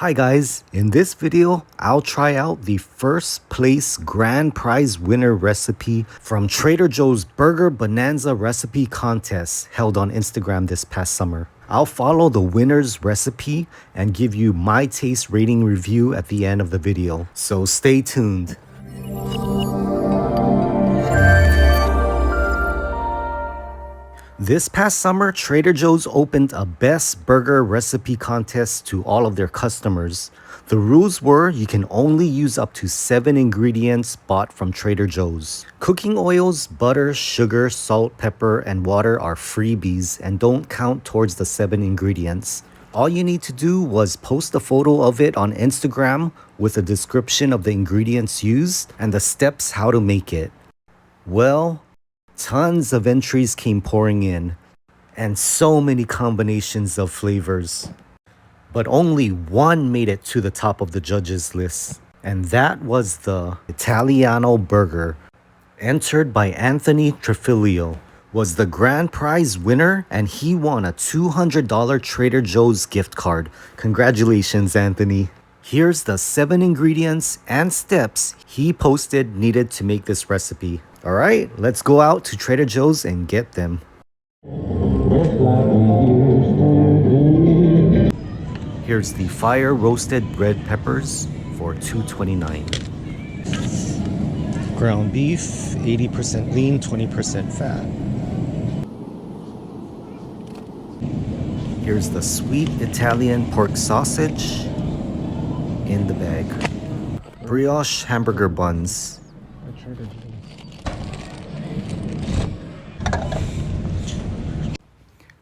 Hi guys, in this video, I'll try out the first place grand prize winner recipe from Trader Joe's Burger Bonanza recipe contest held on Instagram this past summer. I'll follow the winner's recipe and give you my taste rating review at the end of the video, so stay tuned. This past summer, Trader Joe's opened a best burger recipe contest to all of their customers. The rules were you can only use up to 7 ingredients bought from Trader Joe's. Cooking oils, butter, sugar, salt, pepper, and water are freebies and don't count towards the 7 ingredients. All you need to do was post a photo of it on Instagram with a description of the ingredients used and the steps how to make it. Well, tons of entries came pouring in, and so many combinations of flavors. But only one made it to the top of the judges list, and that was the Italiano burger, entered by Anthony Trifilio, was the grand prize winner, and he won a $200 Trader Joe's gift card. Congratulations, Anthony. Here's the 7 ingredients and steps he posted needed to make this recipe. All right, let's go out to Trader Joe's and get them. Here's the fire roasted red peppers for $2.29. Ground beef, 80% lean, 20% fat. Here's the sweet Italian pork sausage in the bag. Brioche hamburger buns.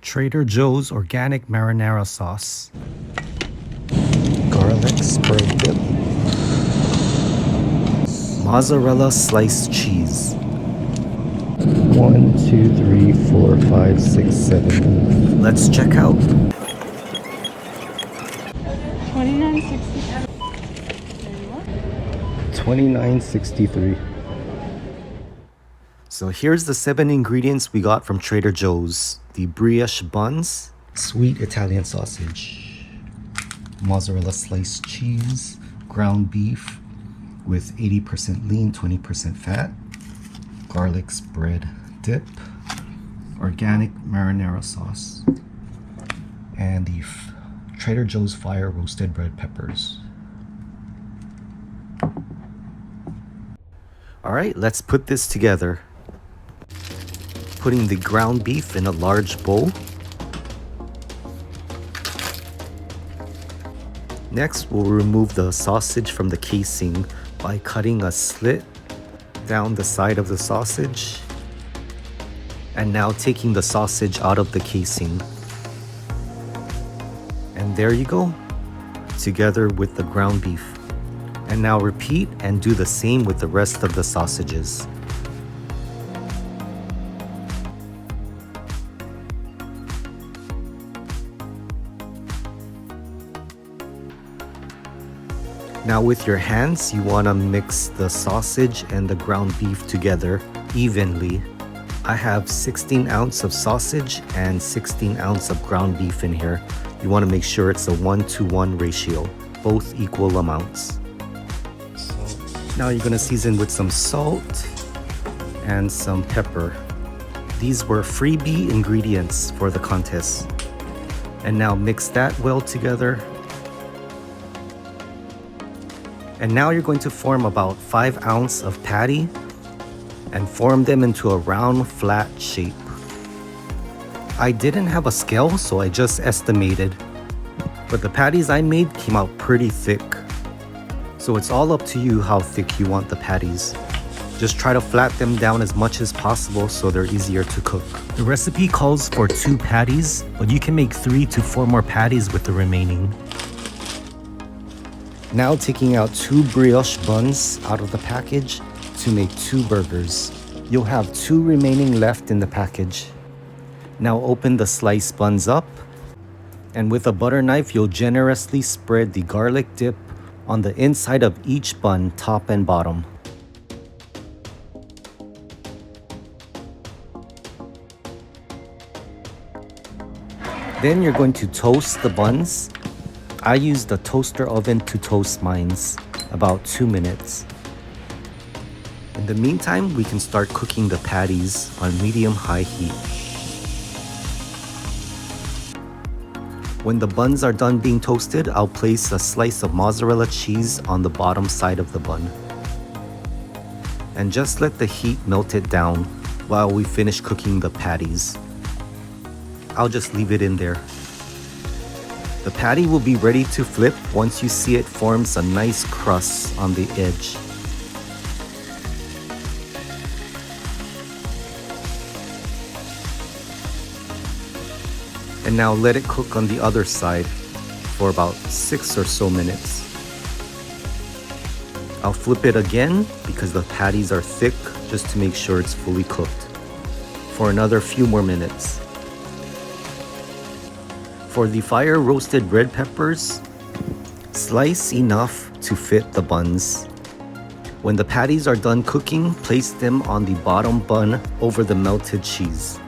Trader Joe's organic marinara sauce. Garlic spread dip. Mozzarella sliced cheese. 1, 2, 3, 4, 5, 6, 7. Let's check out. $29.63. So here's the 7 ingredients we got from Trader Joe's. The brioche buns, sweet Italian sausage, mozzarella sliced cheese, ground beef with 80% lean, 20% fat, garlic spread dip, organic marinara sauce, and the Trader Joe's fire roasted red peppers. All right, let's put this together. Putting the ground beef in a large bowl. Next, we'll remove the sausage from the casing by cutting a slit down the side of the sausage. And now taking the sausage out of the casing. And there you go, together with the ground beef. And now repeat and do the same with the rest of the sausages. Now with your hands, you want to mix the sausage and the ground beef together evenly. I have 16 ounces of sausage and 16 ounces of ground beef in here. You want to make sure it's a 1-to-1 ratio, both equal amounts. Now you're going to season with some salt and some pepper. These were freebie ingredients for the contest. And now mix that well together. And now you're going to form about 5 ounces of patty and form them into a round, flat shape. I didn't have a scale, so I just estimated. But the patties I made came out pretty thick. So it's all up to you how thick you want the patties. Just try to flat them down as much as possible so they're easier to cook. The recipe calls for 2 patties, but you can make 3 to 4 more patties with the remaining. Now taking out 2 brioche buns out of the package to make 2 burgers. You'll have 2 remaining left in the package. Now open the sliced buns up, and with a butter knife you'll generously spread the garlic dip on the inside of each bun, top and bottom. Then you're going to toast the buns I use the toaster oven to toast mines, about 2 minutes. In the meantime, we can start cooking the patties on medium-high heat. When the buns are done being toasted, I'll place a slice of mozzarella cheese on the bottom side of the bun. And just let the heat melt it down while we finish cooking the patties. I'll just leave it in there. The patty will be ready to flip once you see it forms a nice crust on the edge. And now let it cook on the other side for about 6 or so minutes. I'll flip it again because the patties are thick, just to make sure it's fully cooked, for another few more minutes. For the fire roasted red peppers, slice enough to fit the buns. When the patties are done cooking, place them on the bottom bun over the melted cheese.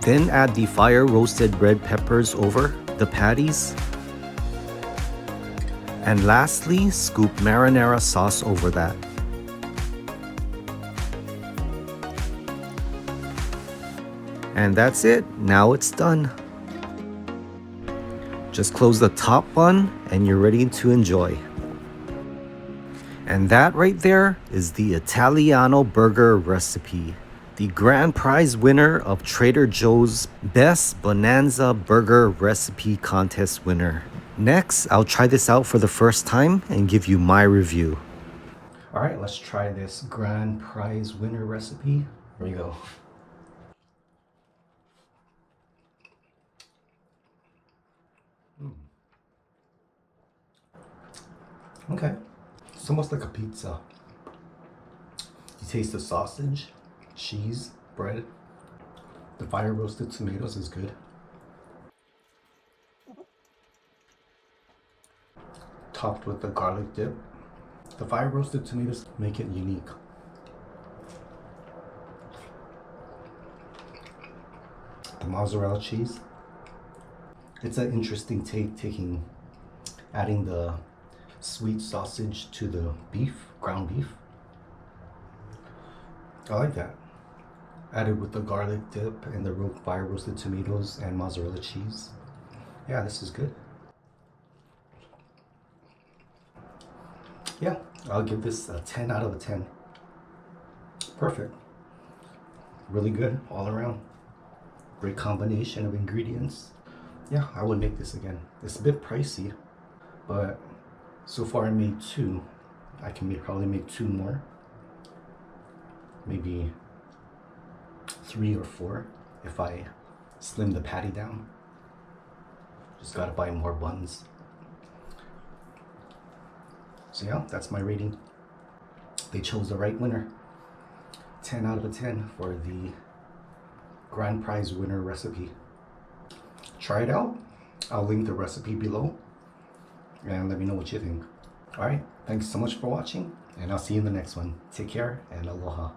Then add the fire roasted red peppers over the patties. And lastly, scoop marinara sauce over that. And that's it. Now it's done. Just close the top bun and you're ready to enjoy. And that right there is the Italiano burger recipe, the grand prize winner of Trader Joe's Best Bonanza Burger Recipe Contest winner. Next, I'll try this out for the first time and give you my review. All right, let's try this grand prize winner recipe. Here we go. Okay, it's almost like a pizza. You taste the sausage, cheese, bread. The fire roasted tomatoes is good. Topped with the garlic dip. The fire roasted tomatoes make it unique. The mozzarella cheese. It's an interesting take, adding the sweet sausage to the beef, ground beef. I like that. Added with the garlic dip and the fire roasted tomatoes and mozzarella cheese. Yeah, this is good. Yeah, I'll give this a 10 out of a 10. Perfect. Really good all around. Great combination of ingredients. Yeah, I would make this again. It's a bit pricey, but so far I made 2. I can probably make 2 more. Maybe 3 or 4 if I slim the patty down. Just gotta buy more buns. So yeah, that's my rating. They chose the right winner. 10 out of a 10 for the grand prize winner recipe. Try it out. I'll link the recipe below and let me know what you think. All right, thanks so much for watching, and I'll see you in the next one. Take care and aloha.